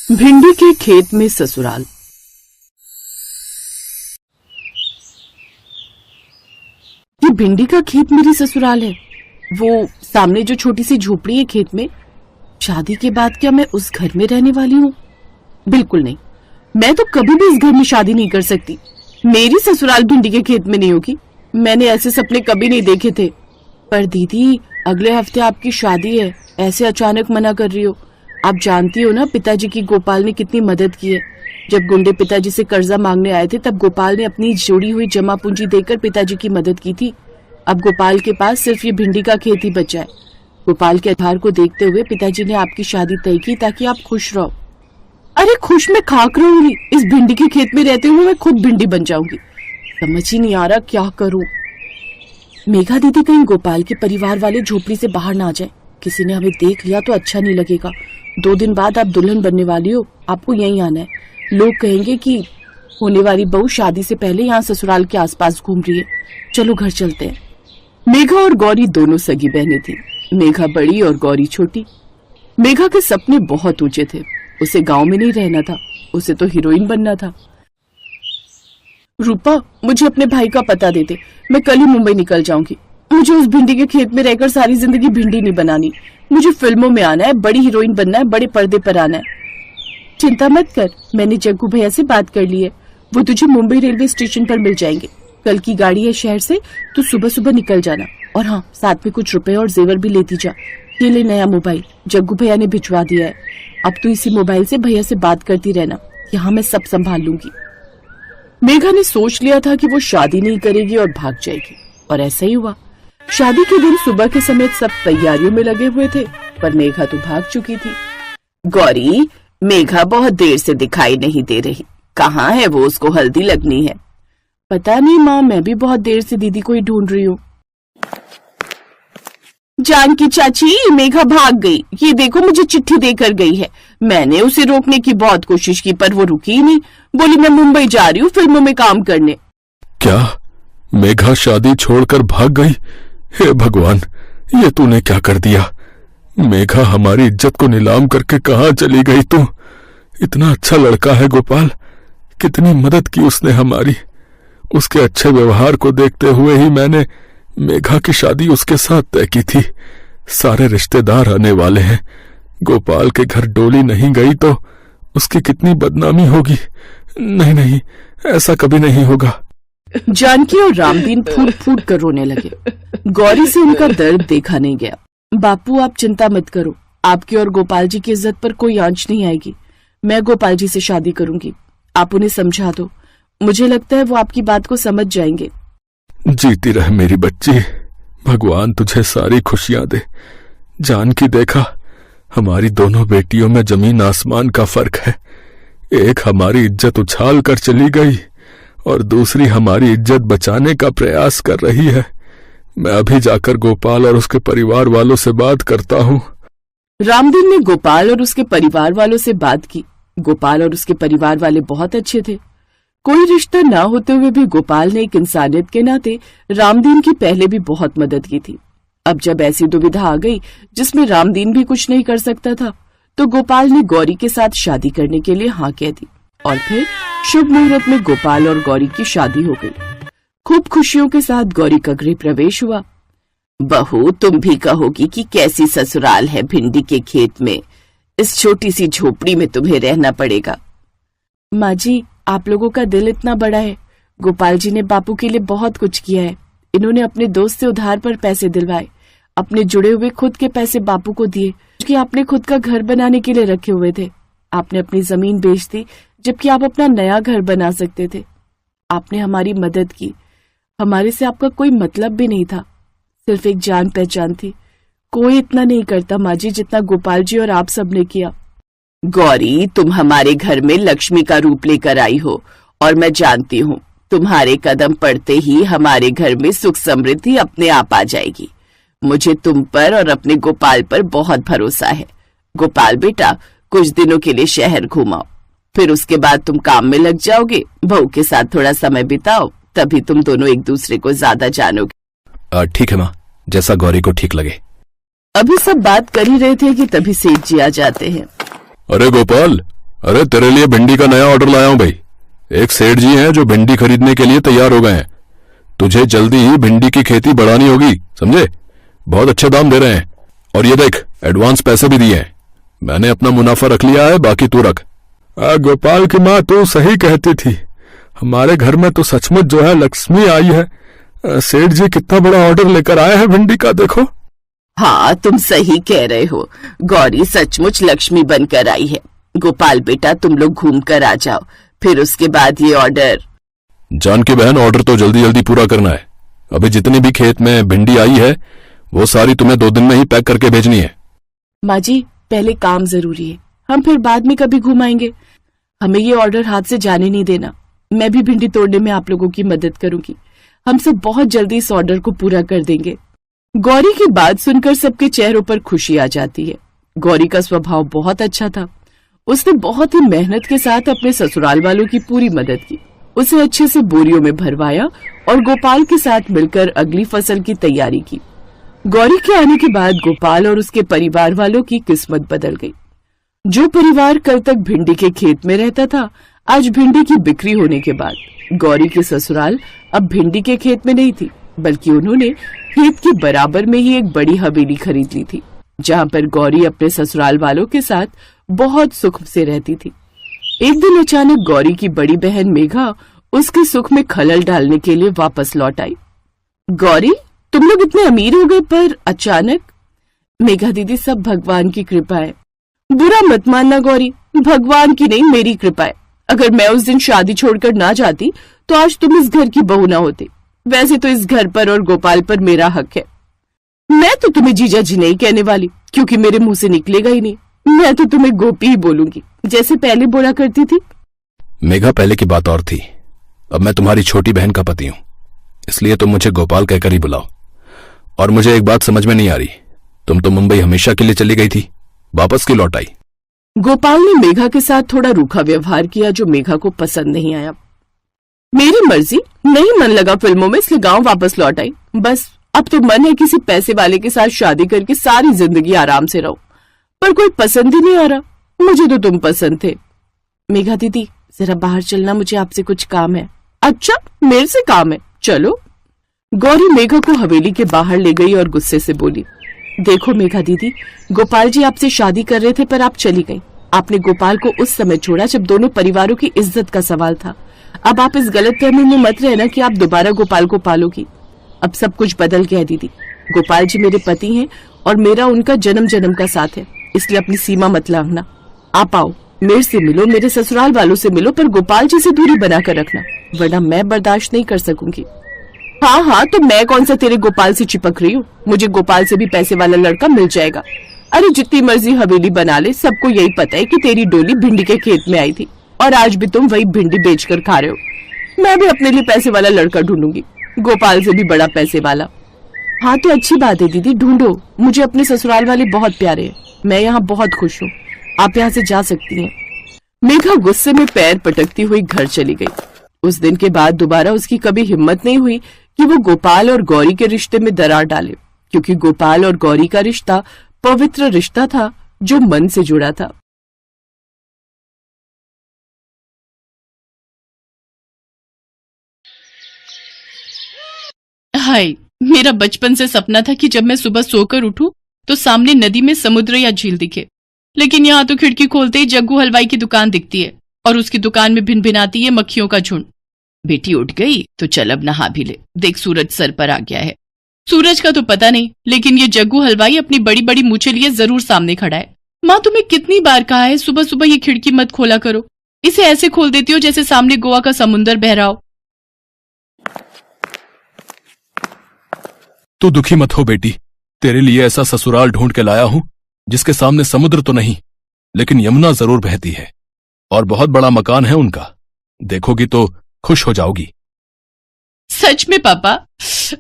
भिंडी के खेत में ससुराल। ये भिंडी का खेत मेरी ससुराल है। वो सामने जो छोटी सी झोपड़ी है खेत में, शादी के बाद क्या मैं उस घर में रहने वाली हूँ? बिल्कुल नहीं, मैं तो कभी भी इस घर में शादी नहीं कर सकती। मेरी ससुराल भिंडी के खेत में नहीं होगी। मैंने ऐसे सपने कभी नहीं देखे थे। पर दीदी, अगले हफ्ते आपकी शादी है, ऐसे अचानक मना कर रही हो? आप जानती हो ना पिताजी की गोपाल ने कितनी मदद की है। जब गुंडे पिताजी से कर्जा मांगने आए थे तब गोपाल ने अपनी जोड़ी हुई जमा पूंजी देकर पिताजी की मदद की थी। अब गोपाल के पास सिर्फ ये भिंडी का खेत ही बचा है। गोपाल के आधार को देखते हुए पिताजी ने आपकी शादी तय की ताकि आप खुश रहो। अरे खुश मैं खाक रहूंगी, इस भिंडी के खेत में रहते हुए मैं खुद भिंडी बन जाऊंगी। समझ ही नहीं आ रहा क्या करूं। मेघा दीदी, कहीं गोपाल के परिवार वाले झोपड़ी से बाहर ना आ जाए। किसी ने हमें देख लिया तो अच्छा नहीं लगेगा। 2 दिन बाद आप दुल्हन बनने वाली हो, आपको यहीं आना है। लोग कहेंगे कि होने वाली बहू शादी से पहले यहाँ ससुराल के आसपास घूम रही है। चलो घर चलते हैं। मेघा और गौरी दोनों सगी बहनें थी। मेघा बड़ी और गौरी छोटी। मेघा के सपने बहुत ऊंचे थे। उसे गांव में नहीं रहना था, उसे तो हीरोइन बनना था। रूपा, मुझे अपने भाई का पता दे दे, मैं कल ही मुंबई निकल जाऊंगी। मुझे उस भिंडी के खेत में रहकर सारी जिंदगी भिंडी नहीं बनानी। मुझे फिल्मों में आना है, बड़ी हीरोइन बनना है, बड़े पर्दे पर आना है। चिंता मत कर, मैंने जग्गू भैया से बात कर ली है। वो तुझे मुंबई रेलवे स्टेशन पर मिल जाएंगे। कल की गाड़ी है शहर से, तो सुबह सुबह निकल जाना। और हाँ, साथ में कुछ रुपए और जेवर भी लेती जा। ये ले नया मोबाइल, जग्गू भैया ने भिजवा दिया है। अब तू इसी मोबाइल से भैया से बात करती रहना। यहाँ मैं सब संभाल लूंगी। मेघा ने सोच लिया था कि वो शादी नहीं करेगी और भाग जाएगी, और ऐसा ही हुआ। शादी के दिन सुबह के समय सब तैयारियों में लगे हुए थे, पर मेघा तो भाग चुकी थी। गौरी, मेघा बहुत देर से दिखाई नहीं दे रही, कहाँ है वो? उसको हल्दी लगनी है। पता नहीं माँ, मैं भी बहुत देर से दीदी को ही ढूंढ रही हूँ। जानकी चाची, मेघा भाग गई। ये देखो, मुझे चिट्ठी देकर गई है। मैंने उसे रोकने की बहुत कोशिश की पर वो रुकी ही नहीं। बोली मैं मुंबई जा रही हूँ फिल्मों में काम करने। क्या मेघा शादी छोड़कर भाग गई? हे भगवान, ये तूने क्या कर दिया? मेघा हमारी इज्जत को नीलाम करके कहाँ चली गई तू? इतना अच्छा लड़का है गोपाल, कितनी मदद की उसने हमारी। उसके अच्छे व्यवहार को देखते हुए ही मैंने मेघा की शादी उसके साथ तय की थी। सारे रिश्तेदार आने वाले हैं। गोपाल के घर डोली नहीं गई तो उसकी कितनी बदनामी होगी। नहीं नहीं, ऐसा कभी नहीं होगा। जानकी और रामदीन फूट फूट कर रोने लगे। गौरी से उनका दर्द देखा नहीं गया। बापू, आप चिंता मत करो, आपकी और गोपाल जी की इज्जत पर कोई आंच नहीं आएगी। मैं गोपाल जी से शादी करूंगी, आप उन्हें समझा दो। मुझे लगता है वो आपकी बात को समझ जाएंगे। जीती रह मेरी बच्ची, भगवान तुझे सारी खुशियां दे। जानकी, देखा, हमारी दोनों बेटियों में जमीन आसमान का फर्क है। एक हमारी इज्जत उछाल कर चली गई और दूसरी हमारी इज्जत बचाने का प्रयास कर रही है। मैं अभी जाकर गोपाल और उसके परिवार वालों से बात करता हूँ। रामदीन ने गोपाल और उसके परिवार वालों से बात की। गोपाल और उसके परिवार वाले बहुत अच्छे थे। कोई रिश्ता ना होते हुए भी गोपाल ने एक इंसानियत के नाते रामदीन की पहले भी बहुत मदद की थी। अब जब ऐसी दुविधा आ गई जिसमें रामदीन भी कुछ नहीं कर सकता था, तो गोपाल ने गौरी के साथ शादी करने के लिए हाँ कह दी। और फिर शुभ मुहूर्त में गोपाल और गौरी की शादी हो गई। खूब खुशियों के साथ गौरी का गृह प्रवेश हुआ। बहू, तुम भी कहोगी कि कैसी ससुराल है भिंडी के खेत में। इस छोटी सी झोपड़ी में तुम्हें रहना पड़ेगा। माँ जी, आप लोगों का दिल इतना बड़ा है। गोपाल जी ने बापू के लिए बहुत कुछ किया है। इन्होंने अपने दोस्त से उधार पर पैसे दिलवाए, अपने जुड़े हुए खुद के पैसे बापू को दिए, क्योंकि आपने खुद का घर बनाने के लिए रखे हुए थे। आपने अपनी जमीन बेच दी जबकि आप अपना नया घर बना सकते थे। आपने हमारी मदद की। हमारे से आपका कोई मतलब भी नहीं था, सिर्फ एक जान पहचान थी। कोई इतना नहीं करता माँ जी जितना गोपाल जी और आप सब ने किया। गौरी, तुम हमारे घर में लक्ष्मी का रूप लेकर आई हो और मैं जानती हूँ तुम्हारे कदम पड़ते ही हमारे घर में सुख समृद्धि अपने आप आ जाएगी। मुझे तुम पर और अपने गोपाल पर बहुत भरोसा है। गोपाल बेटा, कुछ दिनों के लिए शहर घुमाओ, फिर उसके बाद तुम काम में लग जाओगे। बहू के साथ थोड़ा समय बिताओ, तभी तुम दोनों एक दूसरे को ज्यादा जानोगे। ठीक है माँ, जैसा गौरी को ठीक लगे। अभी सब बात कर ही रहे थे कि तभी सेठ जी आ जाते हैं। अरे गोपाल, अरे तेरे लिए भिंडी का नया ऑर्डर लाया हूं भाई। एक सेठ जी हैं जो भिंडी खरीदने के लिए तैयार हो गए हैं। तुझे जल्दी ही भिंडी की खेती बढ़ानी होगी, समझे? बहुत अच्छे दाम दे रहे हैं। और ये देख, एडवांस पैसे भी दिए हैं। मैंने अपना मुनाफा रख लिया है, बाकी तू रख। गोपाल की माँ तू सही कहती थी। हमारे घर में तो सचमुच जो है लक्ष्मी आई है। सेठ जी कितना बड़ा ऑर्डर लेकर आए हैं भिंडी का, देखो। हाँ, तुम सही कह रहे हो। गौरी सचमुच लक्ष्मी बनकर आई है। गोपाल बेटा, तुम लोग घूम कर आ जाओ, फिर उसके बाद ये ऑर्डर। जानकी बहन, ऑर्डर तो जल्दी जल्दी पूरा करना है। अभी जितनी भी खेत में भिंडी आई है वो सारी तुम्हें 2 दिन में ही पैक करके भेजनी है। माँ जी, पहले काम जरूरी है, हम फिर बाद में कभी घुमाएंगे। हमें ये ऑर्डर हाथ से जाने नहीं देना। मैं भी भिंडी तोड़ने में आप लोगों की मदद करूंगी। हम सब बहुत जल्दी इस ऑर्डर को पूरा कर देंगे। गौरी की बात सुनकर सबके चेहरों पर खुशी आ जाती है। गौरी का स्वभाव बहुत अच्छा था। उसने बहुत ही मेहनत के साथ अपने ससुराल वालों की पूरी मदद की। उसे अच्छे से बोरियों में भरवाया और गोपाल के साथ मिलकर अगली फसल की तैयारी की। गौरी के आने के बाद गोपाल और उसके परिवार वालों की किस्मत बदल गई। जो परिवार कल तक भिंडी के खेत में रहता था, आज भिंडी की बिक्री होने के बाद गौरी के ससुराल अब भिंडी के खेत में नहीं थी, बल्कि उन्होंने खेत के बराबर में ही एक बड़ी हवेली खरीद ली थी, जहाँ पर गौरी अपने ससुराल वालों के साथ बहुत सुख से रहती थी। एक दिन अचानक गौरी की बड़ी बहन मेघा उसके सुख में खलल डालने के लिए वापस लौट आई। गौरी, तुम लोग इतने अमीर हो गए, पर अचानक? मेघा दीदी, सब भगवान की कृपा है। बुरा मत मानना गौरी, भगवान की नहीं, मेरी कृपा है। अगर मैं उस दिन शादी छोड़कर ना जाती तो आज तुम इस घर की बहू ना होती। वैसे तो इस घर पर और गोपाल पर मेरा हक है। मैं तो तुम्हें जीजा जी नहीं कहने वाली, क्योंकि मेरे मुंह से निकलेगा ही नहीं। मैं तो तुम्हें गोपी ही बोलूंगी, जैसे पहले बोला करती थी। मेघा, पहले की बात और थी। अब मैं तुम्हारी छोटी बहन का पति हूं, इसलिए तुम मुझे गोपाल कहकर ही बुलाओ। और मुझे एक बात समझ में नहीं आ रही, तुम तो मुंबई हमेशा के लिए चली गई थी, वापस क्यों लौट आई? गोपाल ने मेघा के साथ थोड़ा रूखा व्यवहार किया, जो मेघा को पसंद नहीं आया। मेरी मर्जी, नहीं मन लगा फिल्मों में, इसलिए गांव वापस लौट आई। बस अब तो मन है किसी पैसे वाले के साथ शादी करके सारी जिंदगी आराम से रहो, पर कोई पसंद ही नहीं आ रहा। मुझे तो तुम पसंद थे। मेघा दीदी, जरा बाहर चलना, मुझे आपसे कुछ काम है। अच्छा, मेरे से काम है, चलो। गौरी मेघा को हवेली के बाहर ले गई और गुस्से से बोली, देखो मेघा दीदी, गोपाल जी आपसे शादी कर रहे थे, पर आप चली गई। आपने गोपाल को उस समय छोड़ा जब दोनों परिवारों की इज्जत का सवाल था। अब आप इस गलतफहमी में मत रहना कि आप दोबारा गोपाल को पालोगी। अब सब कुछ बदल गया है दीदी। गोपाल जी मेरे पति हैं और मेरा उनका जन्म जन्म का साथ है, इसलिए अपनी सीमा मत लांघना। आप आओ, मेरे से मिलो, मेरे ससुराल वालों से मिलो, पर गोपाल जी से दूरी बनाकर रखना, वरना मैं बर्दाश्त नहीं कर सकूंगी। हाँ हाँ, तो मैं कौन सा तेरे गोपाल से चिपक रही हूँ? मुझे गोपाल से भी पैसे वाला लड़का मिल जाएगा। अरे जितनी मर्जी हवेली बना ले, सबको यही पता है कि तेरी डोली भिंडी के खेत में आई थी और आज भी तुम वही भिंडी बेचकर खा रहे हो। मैं भी अपने लिए पैसे वाला लड़का ढूंढूंगी, गोपाल से भी बड़ा पैसे वाला। हाँ तो अच्छी बात है दीदी, ढूंढो। मुझे अपने ससुराल वाले बहुत प्यारे हैं, मैं यहाँ बहुत खुश हूँ। आप यहाँ से जा सकती हैं। मेघा गुस्से में पैर पटकती हुई घर चली गई। उस दिन के बाद दोबारा उसकी कभी हिम्मत नहीं हुई कि वो गोपाल और गौरी के रिश्ते में दरार डाले, क्योंकि गोपाल और गौरी का रिश्ता पवित्र रिश्ता था जो मन से जुड़ा था। हाय, मेरा बचपन से सपना था कि जब मैं सुबह सोकर उठूं तो सामने नदी में समुद्र या झील दिखे, लेकिन यहाँ तो खिड़की खोलते ही जग्गू हलवाई की दुकान दिखती है और उसकी दुकान में भिन भिनाती है मक्खियों का झुंड। बेटी उठ गई तो चल अब नहा भी ले, देख सूरज सर पर आ गया है। सूरज का तो पता नहीं, लेकिन ये जग्गू हलवाई अपनी बड़ी बड़ी मूछें लिए जरूर सामने खड़ा है। माँ, तुम्हें कितनी बार कहा है सुबह सुबह ये खिड़की मत खोला करो, इसे ऐसे खोल देती हो जैसे सामने गोवा का समुंदर बह रहा हो। तू दुखी मत हो बेटी, तेरे लिए ऐसा ससुराल ढूंढ के लाया हूं जिसके सामने समुद्र तो नहीं, लेकिन यमुना जरूर बहती है और बहुत बड़ा मकान है उनका। देखोगी तो खुश हो जाओगी। सच में पापा?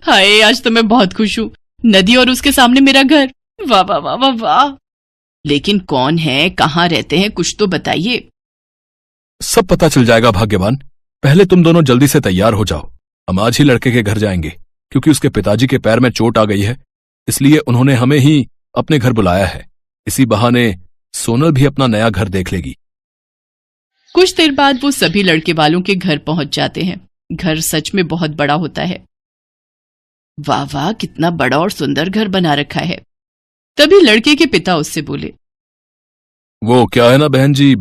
हाय, आज तो मैं बहुत खुश हूँ। नदी और उसके सामने मेरा घर, वाह वाह वाह वाह वाह। लेकिन कौन है, कहाँ रहते हैं, कुछ तो बताइए। सब पता चल जाएगा भाग्यवान। पहले तुम दोनों जल्दी से तैयार हो जाओ, हम आज ही लड़के के घर जाएंगे, क्योंकि उसके पिताजी के पैर में चोट आ गई है, इसलिए उन्होंने हमें ही अपने घर बुलाया है। इसी बहाने सोनल भी अपना नया घर देख लेगी। कुछ देर बाद वो सभी लड़के वालों के घर पहुंच जाते हैं। घर सच में बहुत बड़ा होता है। वाह वाह, कितना बड़ा और सुंदर घर बना रखा है। तभी लड़के के पिता उससे बोले, वो क्या है ना बहन जी,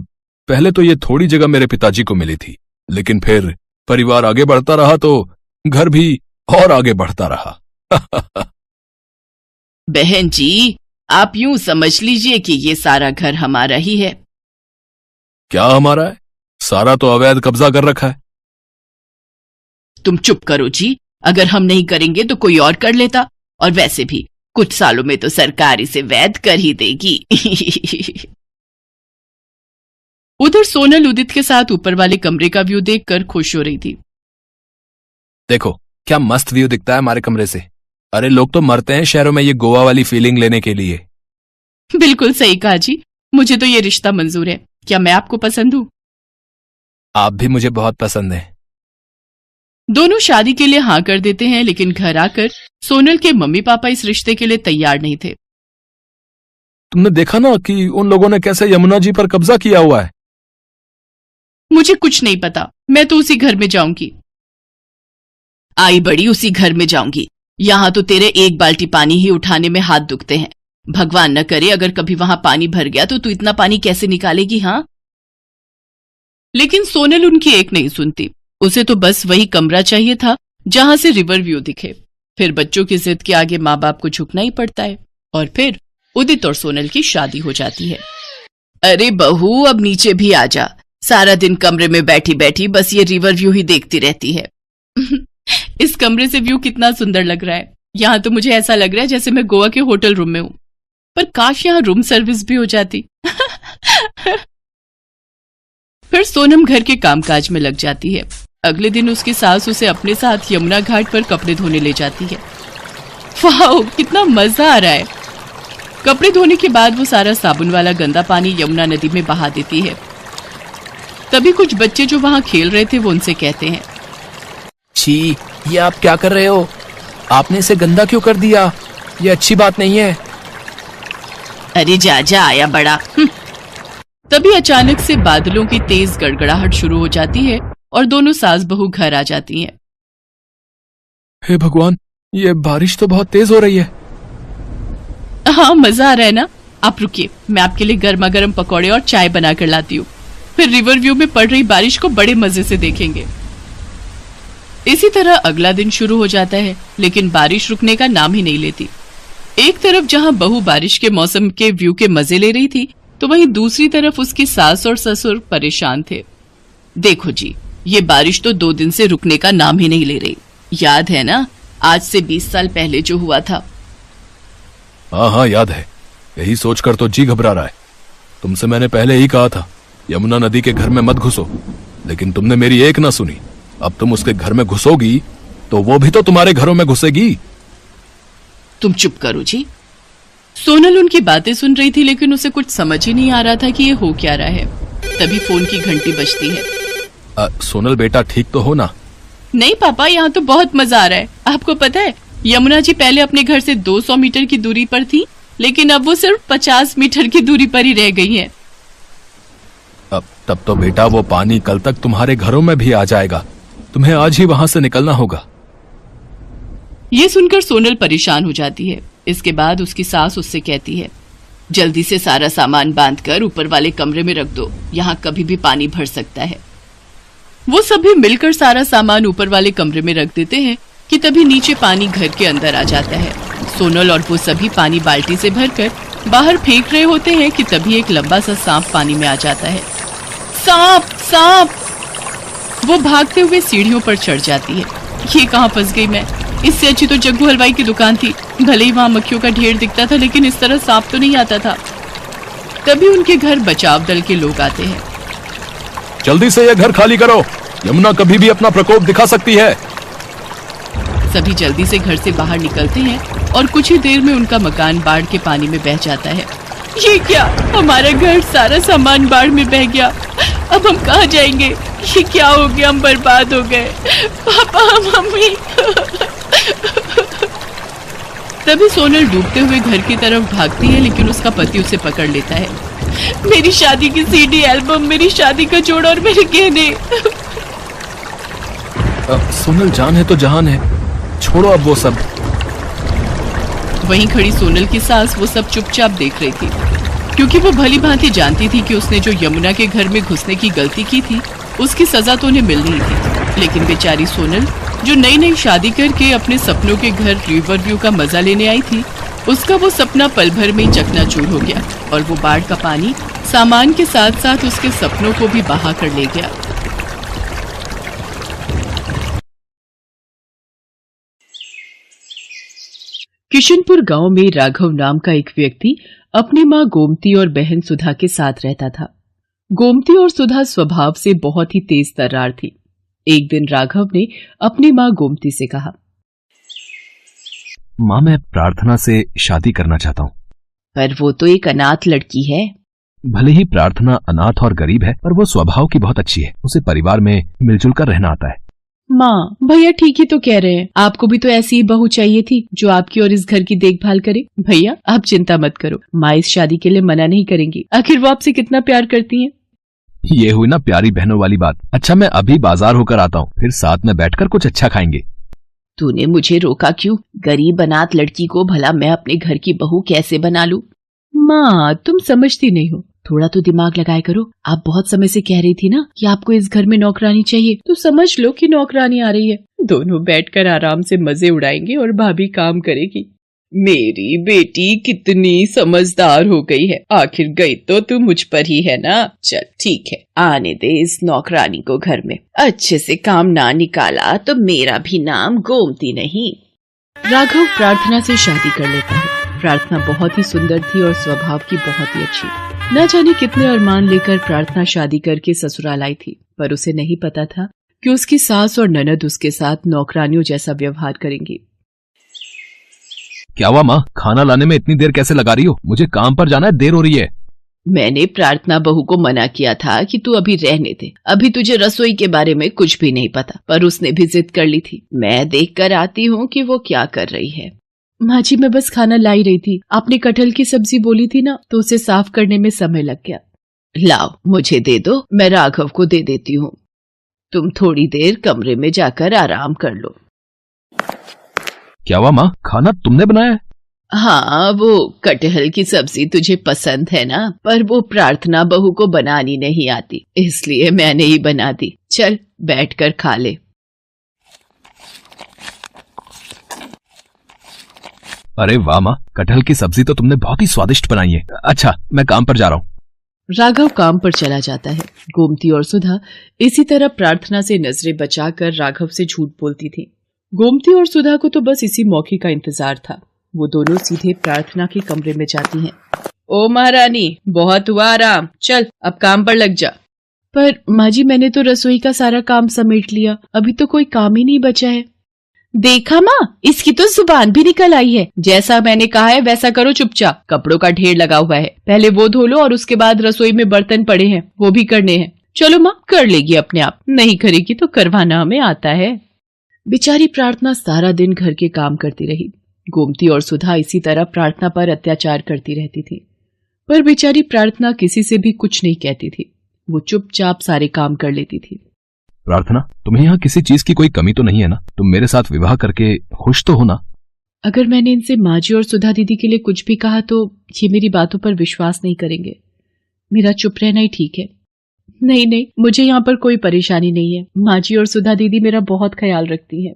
पहले तो ये थोड़ी जगह मेरे पिताजी को मिली थी, लेकिन फिर परिवार आगे बढ़ता रहा तो घर भी और आगे बढ़ता रहा। बहन जी, आप यूं समझ लीजिए कि ये सारा घर हमारा ही है। क्या हमारा है? सारा तो अवैध कब्जा कर रखा है। तुम चुप करो जी, अगर हम नहीं करेंगे तो कोई और कर लेता, और वैसे भी कुछ सालों में तो सरकार इसे वैध कर ही देगी। उधर सोनल उदित के साथ ऊपर वाले कमरे का व्यू देखकर खुश हो रही थी। देखो क्या मस्त व्यू दिखता है हमारे कमरे से। अरे लोग तो मरते हैं शहरों में ये गोवा वाली फीलिंग लेने के लिए। बिल्कुल सही कहा जी, मुझे तो ये रिश्ता मंजूर है। क्या मैं आपको पसंद हूँ? आप भी मुझे बहुत पसंद हैं। दोनों शादी के लिए हाँ कर देते हैं, लेकिन घर आकर सोनल के मम्मी पापा इस रिश्ते के लिए तैयार नहीं थे। तुमने देखा ना कि उन लोगों ने कैसे यमुना जी पर कब्जा किया हुआ है। मुझे कुछ नहीं पता, मैं तो उसी घर में जाऊंगी। आई बड़ी उसी घर में जाऊंगी। यहाँ तो तेरे एक बाल्टी पानी ही उठाने में हाथ दुखते हैं। भगवान न करे अगर कभी वहां पानी भर गया तो तू इतना पानी कैसे निकालेगी? हाँ, लेकिन सोनल उनकी एक नहीं सुनती। उसे तो बस वही कमरा चाहिए था जहां से रिवर व्यू दिखे। फिर बच्चों की जिद के आगे माँ बाप को झुकना ही पड़ता है। और फिर उदित और सोनल की शादी हो जाती है। अरे बहू, अब नीचे भी आ जा। सारा दिन कमरे में बैठी बैठी बस ये रिवर व्यू ही देखती रहती है। इस कमरे से व्यू कितना सुंदर लग रहा है। यहाँ तो मुझे ऐसा लग रहा है जैसे मैं गोवा के होटल रूम में हूँ। पर काश यहाँ रूम सर्विस भी हो जाती। फिर सोनम घर के कामकाज में लग जाती है। अगले दिन उसकी सास उसे अपने साथ यमुना घाट पर कपड़े धोने ले जाती है। वाह, कितना मजा आ रहा है। कपड़े धोने के बाद वो सारा साबुन वाला गंदा पानी यमुना नदी में बहा देती है। तभी कुछ बच्चे जो वहां खेल रहे थे वो उनसे कहते हैं, छी, ये आप क्या कर रहे हो? आपने इसे गंदा क्यों कर दिया? ये अच्छी बात नहीं है। अरे जा जा, आया बड़ा। तभी अचानक से बादलों की तेज गड़गड़ाहट शुरू हो जाती है और दोनों सास बहू घर आ जाती हैं। हे भगवान, ये बारिश तो बहुत तेज हो रही है। हाँ, मजा आ रहा है ना? आप रुकिए, मैं आपके लिए गर्मा गर्म पकौड़े और चाय बना कर लाती हूँ। फिर रिवर व्यू में पड़ रही बारिश को बड़े मजे से देखेंगे। इसी तरह अगला दिन शुरू हो जाता है, लेकिन बारिश रुकने का नाम ही नहीं लेती। एक तरफ जहाँ बहू बारिश के मौसम के व्यू के मजे ले रही थी, तो वहीं दूसरी तरफ उसकी सास और ससुर परेशान थे। देखो जी, ये बारिश तो 2 दिन से रुकने का नाम ही नहीं ले रही। याद है ना, आज से 20 साल पहले जो हुआ था? हाँ हाँ याद है। यही सोचकर तो जी घबरा रहा है। तुमसे मैंने पहले ही कहा था यमुना नदी के घर में मत घुसो, लेकिन तुमने मेरी एक ना सुनी। अब तुम उसके घर में घुसोगी तो वो भी तो तुम्हारे घरों में घुसेगी। तुम चुप करो जी। सोनल उनकी बातें सुन रही थी, लेकिन उसे कुछ समझ ही नहीं आ रहा था कि ये हो क्या रहा है। तभी फोन की घंटी बजती है। सोनल बेटा, ठीक तो हो ना? नहीं पापा, यहाँ तो बहुत मजा आ रहा है। आपको पता है, यमुना जी पहले अपने घर से 200 मीटर की दूरी पर थी, लेकिन अब वो सिर्फ 50 मीटर की दूरी पर ही रह गई है। तब तो बेटा वो पानी कल तक तुम्हारे घरों में भी आ जाएगा। तुम्हें आज ही वहां से निकलना होगा। ये सुनकर सोनल परेशान हो जाती है। इसके बाद उसकी सास उससे कहती है, जल्दी से सारा सामान बांधकर ऊपर वाले कमरे में रख दो, यहाँ कभी भी पानी भर सकता है। वो सभी मिलकर सारा सामान ऊपर वाले कमरे में रख देते हैं कि तभी नीचे पानी घर के अंदर आ जाता है। सोनल और वो सभी पानी बाल्टी से भरकर बाहर फेंक रहे होते हैं कि तभी एक लंबा सा सांप पानी में आ जाता है। सांप, सांप! वो भागते हुए सीढ़ियों पर चढ़ जाती है। ये कहाँ फंस गई मैं? इससे अच्छी तो जग्गू हलवाई की दुकान थी। भले ही वहां मक्खियों का ढेर दिखता था, लेकिन इस तरह सांप तो नहीं आता था। तभी उनके घर बचाव दल के लोग आते हैं। जल्दी से यह घर खाली करो, यमुना कभी भी अपना प्रकोप दिखा सकती है। सभी जल्दी से घर से बाहर निकलते हैं और कुछ ही देर में उनका मकान बाढ़ के पानी में बह जाता है। ये क्या, हमारा घर सारा सामान बाढ़ में बह गया। अब हम कहाँ जाएंगे? ये क्या हो गया, हम बर्बाद हो गए। पापा, मम्मी। तभी सोनल डूबते हुए घर की तरफ भागती है, लेकिन उसका पति उसे पकड़ लेता है। मेरी शादी की सीडी, एल्बम, मेरी शादी का जोड़ा और मेरे गहने। सोनल जान है तो जहान है, छोड़ो अब वो सब। वहीं खड़ी सोनल की सास वो सब चुपचाप देख रही थी, क्योंकि वो भली भांति जानती थी कि उसने जो यमुना के घर में घुसने की गलती की थी उसकी सजा तो उन्हें मिल रही थी। लेकिन बेचारी सोनल, जो नई नई शादी करके अपने सपनों के घर रिवर व्यू का मजा लेने आई थी, उसका वो सपना पल भर में ही चकनाचूर हो गया और वो बाढ़ का पानी सामान के साथ साथ उसके सपनों को भी बहा कर ले गया। किशनपुर गांव में राघव नाम का एक व्यक्ति अपनी मां गोमती और बहन सुधा के साथ रहता था। गोमती और सुधा स्वभाव से बहुत ही तेज तर्रार थी। एक दिन राघव ने अपनी मां गोमती से कहा, माँ, मैं प्रार्थना से शादी करना चाहता हूँ। पर वो तो एक अनाथ लड़की है। भले ही प्रार्थना अनाथ और गरीब है, पर वो स्वभाव की बहुत अच्छी है। उसे परिवार में मिलजुल कर रहना आता है। माँ, भैया ठीक ही तो कह रहे हैं। आपको भी तो ऐसी ही बहू चाहिए थी जो आपकी और इस घर की देखभाल करे। भैया आप चिंता मत करो, माँ इस शादी के लिए मना नहीं करेंगी। आखिर वो आपसे कितना प्यार करती हैं। ये हुई ना प्यारी बहनों वाली बात। अच्छा, मैं अभी बाजार होकर आता हूँ, फिर साथ में बैठकर कुछ अच्छा खाएंगे। तूने मुझे रोका क्यों? गरीब अनाथ लड़की को भला मैं अपने घर की बहू कैसे बना लूं? माँ, तुम समझती नहीं हो, थोड़ा तो दिमाग लगाया करो। आप बहुत समय से कह रही थी ना कि आपको इस घर में नौकरानी चाहिए, तो समझ लो कि नौकरानी आ रही है। दोनों बैठकर आराम से मजे उड़ाएंगे और भाभी काम करेगी। मेरी बेटी कितनी समझदार हो गई है। आखिर गई तो तू मुझ पर ही है ना। चल ठीक है, आने दे इस नौकरानी को घर में। अच्छे से काम ना निकाला तो मेरा भी नाम गोमती नहीं। राघव प्रार्थना से शादी कर लेता है। प्रार्थना बहुत ही सुंदर थी और स्वभाव की बहुत ही अच्छी। न जाने कितने अरमान लेकर प्रार्थना शादी करके ससुराल आई थी, पर उसे नहीं पता था कि उसकी सास और ननद उसके साथ नौकरानियों जैसा व्यवहार करेंगी। क्या हुआ माँ, खाना लाने में इतनी देर कैसे लगा रही हो? मुझे काम पर जाना है, देर हो रही है। मैंने प्रार्थना बहू को मना किया था कि तू अभी रहने दे, अभी तुझे रसोई के बारे में कुछ भी नहीं पता, पर उसने भी जिद कर ली थी। मैं देख कर आती हूँ कि वो क्या कर रही है। माँ जी, मैं बस खाना लाई रही थी। आपने कटहल की सब्जी बोली थी ना, तो उसे साफ करने में समय लग गया। लाओ मुझे दे दो, मैं राघव को दे देती हूँ। तुम थोड़ी देर कमरे में जाकर आराम कर लो। क्या हुआ माँ, खाना तुमने बनाया है? हाँ, वो कटहल की सब्जी तुझे पसंद है ना, पर वो प्रार्थना बहू को बनानी नहीं आती, इसलिए मैंने ही बना दी। चल बैठकर खा ले। अरे वाह माँ, कटहल की सब्जी तो तुमने बहुत ही स्वादिष्ट बनाई है। अच्छा, मैं काम पर जा रहा हूँ। राघव काम पर चला जाता है। गोमती और सुधा इसी तरह प्रार्थना से नजरें बचाकर राघव से झूठ बोलती थी। गोमती और सुधा को तो बस इसी मौके का इंतजार था। वो दोनों सीधे प्रार्थना के कमरे में जाती हैं। ओ महारानी, बहुत हुआ आराम, चल अब काम पर लग जा। पर माँ जी, मैंने तो रसोई का सारा काम समेट लिया, अभी तो कोई काम ही नहीं बचा है। देखा माँ, इसकी तो जुबान भी निकल आई है। जैसा मैंने कहा है वैसा करो चुपचाप। कपड़ों का ढेर लगा हुआ है, पहले वो धो लो और उसके बाद रसोई में बर्तन पड़े हैं, वो भी करने हैं। चलो माँ, कर लेगी अपने आप, नहीं करेगी तो करवाना हमें आता है। बेचारी प्रार्थना सारा दिन घर के काम करती रही। गोमती और सुधा इसी तरह प्रार्थना पर अत्याचार करती रहती थी, पर बेचारी प्रार्थना किसी से भी कुछ नहीं कहती थी। वो चुपचाप सारे काम कर लेती थी। प्रार्थना, तुम्हें यहाँ किसी चीज की कोई कमी तो नहीं है ना? तुम मेरे साथ विवाह करके खुश तो हो ना? अगर मैंने इनसे माँ जी और सुधा दीदी के लिए कुछ भी कहा तो ये मेरी बातों पर विश्वास नहीं करेंगे। मेरा चुप रहना ही ठीक है। नहीं नहीं, मुझे यहाँ पर कोई परेशानी नहीं है। माँ जी और सुधा दीदी मेरा बहुत ख्याल रखती हैं।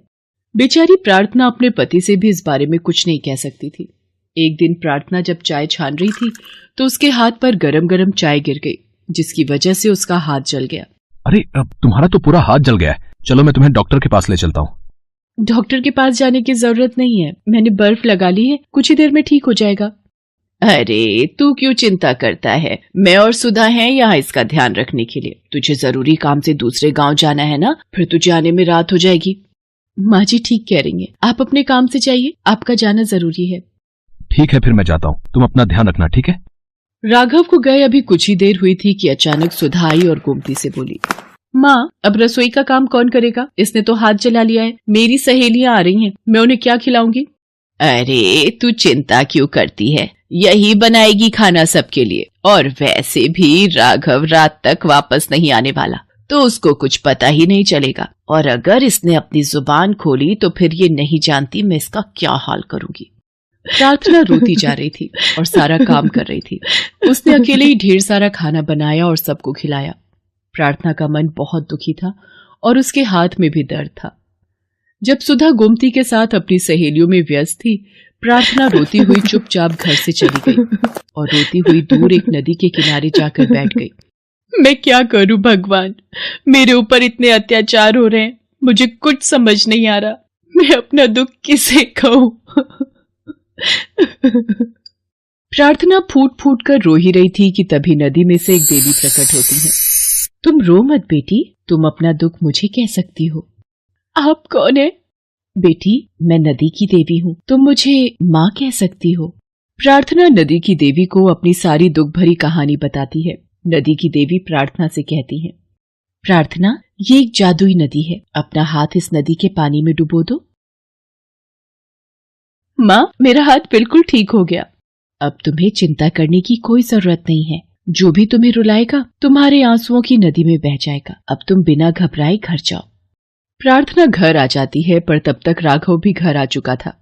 बेचारी प्रार्थना अपने पति से भी इस बारे में कुछ नहीं कह सकती थी। एक दिन प्रार्थना जब चाय छान रही थी तो उसके हाथ पर गरम गरम चाय गिर गई, जिसकी वजह से उसका हाथ जल गया। अरे, अब तुम्हारा तो पूरा हाथ जल गया है। चलो मैं तुम्हें डॉक्टर के पास ले चलता हूँ। डॉक्टर के पास जाने की जरूरत नहीं है, मैंने बर्फ लगा ली है, कुछ ही देर में ठीक हो जाएगा। अरे तू क्यों चिंता करता है, मैं और सुधा हैं यहाँ इसका ध्यान रखने के लिए। तुझे जरूरी काम से दूसरे गांव जाना है ना, फिर तुझे आने में रात हो जाएगी। माँ जी ठीक कह रही हैं, आप अपने काम से जाइए, आपका जाना जरूरी है। ठीक है, फिर मैं जाता हूँ, तुम अपना ध्यान रखना, ठीक है? राघव को गए अभी कुछ ही देर हुई थी कि अचानक सुधा आई और गोमती से बोली, माँ अब रसोई का काम कौन करेगा? इसने तो हाथ जला लिया है। मेरी सहेलियां आ रही हैं, मैं उन्हें क्या खिलाऊंगी? अरे तू चिंता क्यों करती है, यही बनाएगी खाना सबके लिए। और वैसे भी राघव रात तक वापस नहीं आने वाला, तो उसको कुछ पता ही नहीं चलेगा। और अगर इसने अपनी जुबान खोली तो फिर ये नहीं जानती मैं इसका क्या हाल करूंगी। प्रार्थना रोती जा रही थी और सारा काम कर रही थी। उसने अकेले ही ढेर सारा खाना बनाया और सबको खिलाया। प्रार्थना का मन बहुत दुखी था और उसके हाथ में भी दर्द था। जब सुधा गोमती के साथ अपनी सहेलियों में व्यस्त थी, प्रार्थना रोती हुई चुपचाप घर से चली गई और रोती हुई दूर एक नदी के किनारे जाकर बैठ गई। मैं क्या करूं भगवान, मेरे ऊपर इतने अत्याचार हो रहे हैं, मुझे कुछ समझ नहीं आ रहा। मैं अपना दुख किसे कहूं? प्रार्थना फूट फूट कर रो ही रही थी कि तभी नदी में से एक देवी प्रकट होती है। तुम रो मत बेटी, तुम अपना दुख मुझे कह सकती हो। आप कौन है? बेटी, मैं नदी की देवी हूँ, तुम मुझे माँ कह सकती हो। प्रार्थना नदी की देवी को अपनी सारी दुख भरी कहानी बताती है। नदी की देवी प्रार्थना से कहती है, प्रार्थना, ये एक जादुई नदी है, अपना हाथ इस नदी के पानी में डुबो दो। माँ, मेरा हाथ बिल्कुल ठीक हो गया। अब तुम्हें चिंता करने की कोई जरूरत नहीं है। जो भी तुम्हें रुलाएगा तुम्हारे आंसुओं की नदी में बह जाएगा। अब तुम बिना घबराए घर जाओ। प्रार्थना घर आ जाती है, पर तब तक राघव भी घर आ चुका था।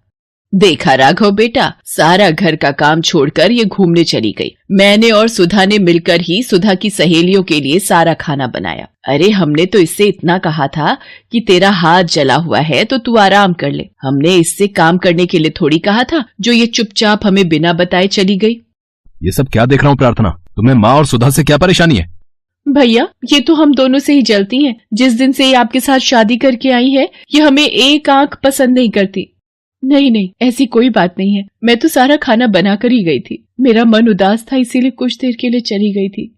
देखा राघव बेटा, सारा घर का काम छोड़कर ये घूमने चली गई। मैंने और सुधा ने मिलकर ही सुधा की सहेलियों के लिए सारा खाना बनाया। अरे हमने तो इससे इतना कहा था कि तेरा हाथ जला हुआ है तो तू आराम कर ले। हमने इससे काम करने के लिए थोड़ी कहा था जो ये चुपचाप हमें बिना बताए चली गई। ये सब क्या देख रहा हूँ प्रार्थना, तुम्हें माँ और सुधा से क्या परेशानी है? भैया, ये तो हम दोनों से ही जलती हैं। जिस दिन से ये आपके साथ शादी करके आई है, ये हमें एक आंख पसंद नहीं करती। नहीं नहीं, ऐसी कोई बात नहीं है। मैं तो सारा खाना बना कर ही गई थी। मेरा मन उदास था, इसीलिए कुछ देर के लिए चली गई थी।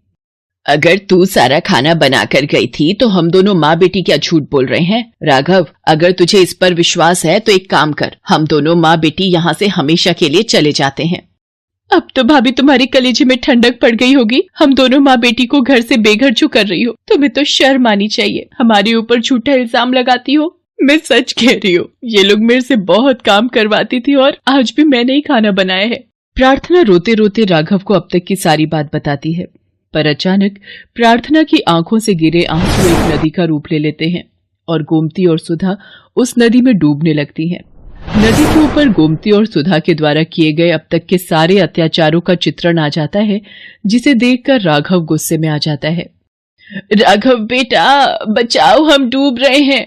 अगर तू सारा खाना बना कर गई थी तो हम दोनों माँ बेटी क्या झूठ बोल रहे हैं? राघव, अगर तुझे इस पर विश्वास है तो एक काम कर, हम दोनों माँ बेटी यहाँ से हमेशा के लिए चले जाते हैं। अब तो भाभी तुम्हारी कलेजे में ठंडक पड़ गई होगी। हम दोनों माँ बेटी को घर से बेघर क्यों कर रही हो? तुम्हें तो शर्म आनी चाहिए, हमारे ऊपर झूठा इल्जाम लगाती हो। मैं सच कह रही हूँ, ये लोग मेरे से बहुत काम करवाती थी और आज भी मैंने ही खाना बनाया है। प्रार्थना रोते रोते राघव को अब तक की सारी बात बताती है, पर अचानक प्रार्थना की आंखों से गिरे आंसू एक नदी का रूप ले लेते हैं और गोमती और सुधा उस नदी में डूबने लगती हैं। नदी के ऊपर गोमती और सुधा के द्वारा किए गए अब तक के सारे अत्याचारों का चित्रण आ जाता है, जिसे देखकर राघव गुस्से में आ जाता है। राघव बेटा, बचाओ, हम डूब रहे हैं।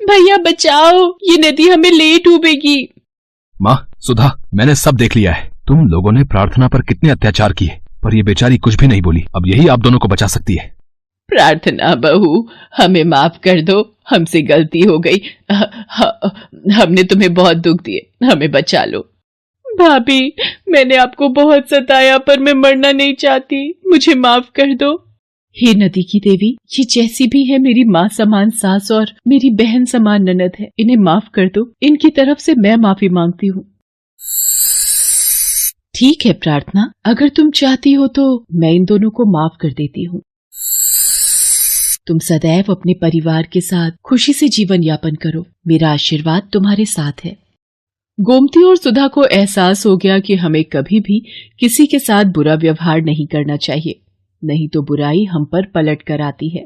भैया बचाओ, ये नदी हमें ले डूबेगी। माँ, सुधा, मैंने सब देख लिया है। तुम लोगों ने प्रार्थना पर कितने अत्याचार किए, पर ये बेचारी कुछ भी नहीं बोली। अब यही आप दोनों को बचा सकती है। प्रार्थना बहू, हमें माफ कर दो, हमसे गलती हो गई। हमने तुम्हें बहुत दुख दिए, हमें बचा लो। भाभी, मैंने आपको बहुत सताया, पर मैं मरना नहीं चाहती, मुझे माफ कर दो। हे नदी की देवी, ये जैसी भी है मेरी माँ समान सास और मेरी बहन समान ननद है, इन्हें माफ कर दो। इनकी तरफ से मैं माफी मांगती हूँ। ठीक है प्रार्थना, अगर तुम चाहती हो तो मैं इन दोनों को माफ कर देती हूँ। तुम सदैव अपने परिवार के साथ खुशी से जीवन यापन करो, मेरा आशीर्वाद तुम्हारे साथ है। गोमती और सुधा को एहसास हो गया कि हमें कभी भी किसी के साथ बुरा व्यवहार नहीं करना चाहिए, नहीं तो बुराई हम पर पलट कर आती है।